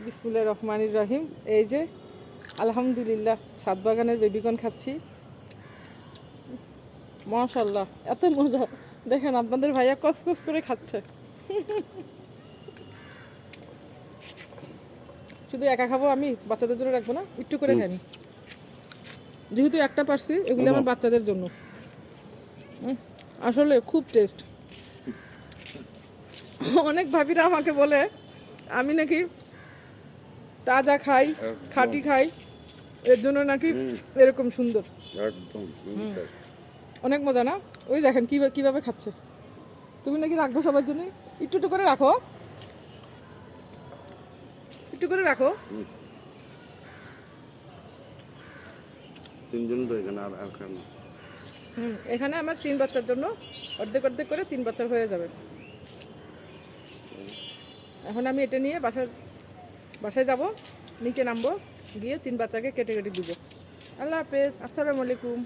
বিসমিল্লাহির রহমানির রহিম। এই যে আলহামদুলিল্লাহ ছাদ বাগানের বেবিকর্ন খাচ্ছি। মাশাআল্লাহ, এত মজা! দেখেন আপনাদের ভাইয়া কসকস করে খাচ্ছে। শুধু একা খাবো আমি, বাচ্চাদের জন্য রাখবো না, একটু করে খাই আমি। যেহেতু একটা পারছি, এগুলো আমার বাচ্চাদের জন্য। আসলে খুব টেস্ট। অনেক ভাবিরা আমাকে বলে আমি নাকি তাজা খাই, খাঁটি খাই, এর জন্য নাকি এরকম সুন্দর। একদম অনেক মজা না? ওই দেখেন কিভাবে খাচ্ছে। তুমি নাকি রাখবো সবার জন্য, একটু একটু করে রাখো, একটু করে রাখো। তিনজন তো এখানে আর খান না। এখানে আমার 3 বাচ্চার জন্য অর্ধেক অর্ধেক করে 3 বাচ্চার হয়ে যাবে। এখন আমি এটা নিয়ে বাসায় যাব, নিচে নামবো, গিয়ে 3 বাচ্চাকে কেটে কেটে দিব। আল্লাহ হাফেজ, আসসালামু আলাইকুম।